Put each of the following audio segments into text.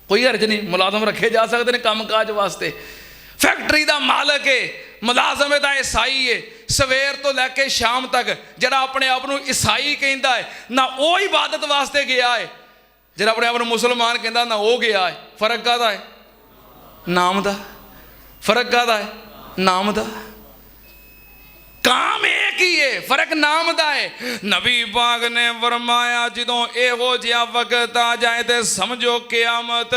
कोई हर्ज नहीं, मुलाजम रखे जा सकते हैं काम काज वास्ते। फैक्ट्री का मालक है, मुलाजम का ईसाई है, सवेर तो लैके शाम तक जरा अपने आप को ईसाई कहता है ना वो इबादत वास्ते गया है, जरा अपने आप को मुसलमान कहता ना वो गया है। फर्क काहदा है? नाम का। फर्क काहदा है? नाम का। काम एक ही है, फर्क नाम का है। नबी पाक ने फरमाया जो एहो जिहा वक्त आ जाए तो समझो क़यामत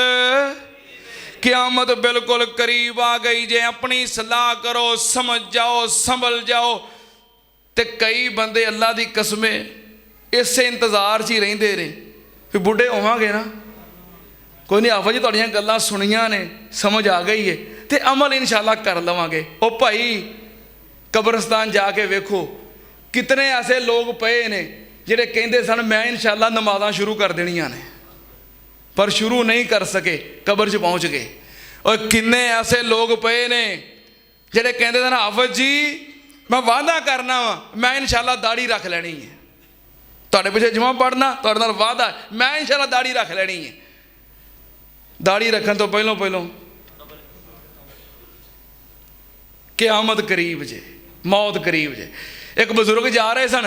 क़यामत बिल्कुल करीब आ गई जे। अपनी सलाह करो, समझ जाओ, संभल जाओ। तो कई बंदे अल्लाह की कसमें इस इंतजार च ही रहिंदे ने फिर बुढ़े होवांगे ना, कोई नहीं आफा जी तुहाड़ियां गल्लां सुनियां ने, समझ आ गई है तो अमल इंशाअल्लाह कर लवांगे। ओ भाई कब्रस्तान जाके वेखो कितने ऐसे लोग पे ने जिहड़े कहंदे सन मैं इंशाअल्लाह नमाज़ां शुरू कर देनियां ने, पर शुरू नहीं कर सके, कब्र च पहुँच गए। और किन्ने ऐसे लोग पे ने जिहड़े कहंदे सन हाफिज़ जी मैं वादा करना वा मैं इंशाअल्लाह दाढ़ी रख लेनी है, तुहाडे पिछे जुमा पढ़ना, तुहाडे नाल वादा मैं इंशाअल्लाह दाढ़ी रख लेनी है। दाढ़ी रखन तो पहलों क़यामत करीब जे, मौत करीब जे। एक बजुर्ग जा रहे सन,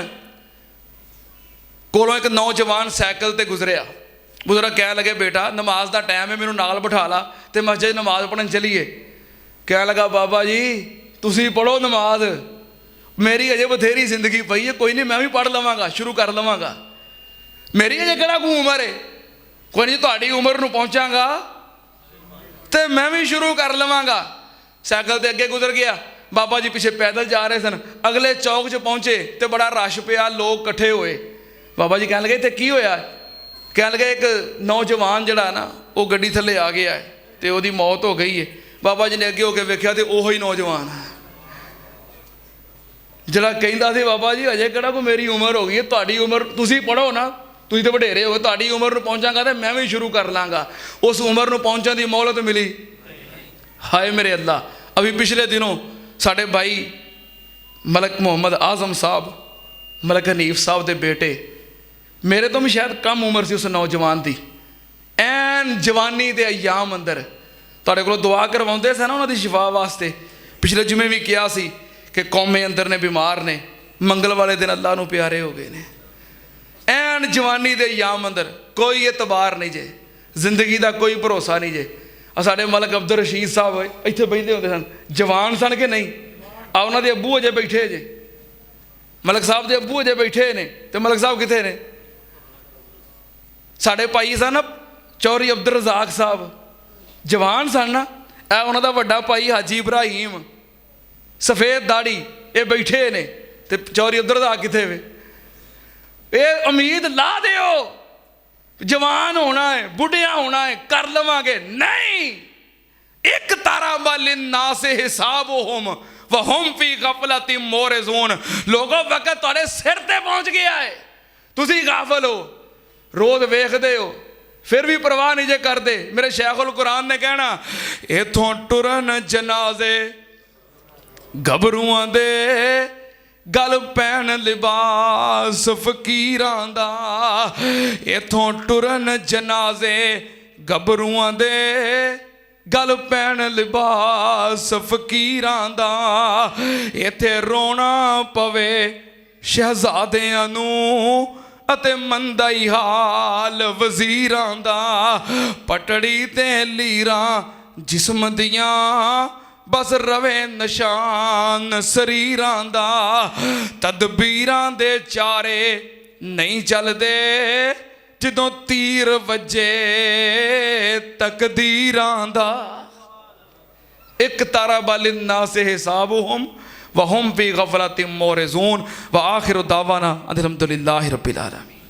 कोलों एक नौजवान सैकल ते गुजरिया। बुजुर्ग कह लगे बेटा नमाज का टाइम है, मैनू नाल बिठा ला तो मस्जिद नमाज पढ़न चलीए। कह लगा बाबा जी तुसी पढ़ो नमाज, मेरी अजे बथेरी जिंदगी पई है, कोई नहीं मैं भी पढ़ लवांगा, शुरू कर लवांगा। मेरी अजे किहड़ा कोई उम्र है, कोई नहीं तुहाडी उम्र नूं पहुंचांगा तो मैं भी शुरू कर लवांगा। सैकल ते अगे गुजर गया, बाबा जी पिछे पैदल जा रहे सन। अगले चौक च पहुंचे तो बड़ा रश पिया, लोग इकट्ठे होए। बाबा जी कह लगे इत्थे की होया? कह लगे एक नौजवान जड़ा ना वो गड्डी थले आ गया है तो उसकी मौत हो गई है। बाबा जी ने अगे होकर वेख्या तो ओही नौजवान जड़ा कहता सी बाबा जी अजे किहड़ा कोई मेरी उम्र हो गई है, तुहाडी उम्र तुसी पढ़ो ना, तुसी तो वडेरे हो, तुहाडी उम्र नूं पहुंचांगा तो मैं भी शुरू कर लाँगा। उस उम्र नूं पहुंचण दी मोहलत मिली। हाय मेरे अल्लाह, अभी पिछले दिनों साढ़े भाई मलक मोहम्मद आजम साहब, मलक हनीफ साहब के बेटे, मेरे तो भी शायद कम उम्र से उस नौजवान की, एन जवानी के अयाम अंदर तुहाडे कोलों दुआ करवाउंदे सन उन्हां दी शिफा वास्ते। पिछले जुमे भी किया सी कि कौमे अंदर ने बीमार ने, मंगल वाले दिन अल्लाह नूं प्यारे हो गए ने। एन जवानी के अयाम अंदर कोई एतबार नहीं जे, जिंदगी का कोई भरोसा नहीं जे। साढ़े मलक अब्दुल रशीद साहब इत्थे बहिंदे होंदे सन, जवान सन कि नहीं? आ उन्हां दे अब्बू अजे बैठे जे, मलक साहब के अब्बू अजे बैठे ने, तो मलक साहब कित्थे ने? साढ़े भाई सन चौधरी अब्दुल रज़ाक साहब, जवान सन ना। ए उन्हां दा वड्डा भाई हाजी इब्राहिम, सफ़ेद दाढ़ी, ये बैठे ने, तो चौधरी अब्दुल रज़ाक कित्थे वे? ये उम्मीद ला दिओ जवान होना है, बुढ़िया होना है, कर लवांगे। नहीं, एक तारा बालिन ना से हिसाब होम वह होम फी गफलती मोरज़ून। लोगों वक्त तुहाडे सिर ते पहुंच गया है, तुसी गाफल हो, रोज वेखदे हो फिर भी परवाह नहीं जे करते। मेरे शेखुल कुरान ने कहना इथों टुरन जनाजे गभरूआं दे गल पैन लिबास फकीरां दा। इथों टुरन जनाजे गभरूआं दे गल पैन लिबास फकीरां दा। इत्थे रोना पवे शहजादियां नूं अते मंदा ही हाल वजीरां दा। पटड़ी ते लीरां जिस्म दियां बस रवे निशान शरीरां दा। तदबीरां दे चारे नहीं चलदे जदों तीर वजे तकदीरां दा। एक तारा बालिन ना से हिसाबुहुम वहुम फी गफलतिन मोरज़ून व आखिरु दावाना अल्हम्दुलिल्लाहि रब्बिल आलमीन।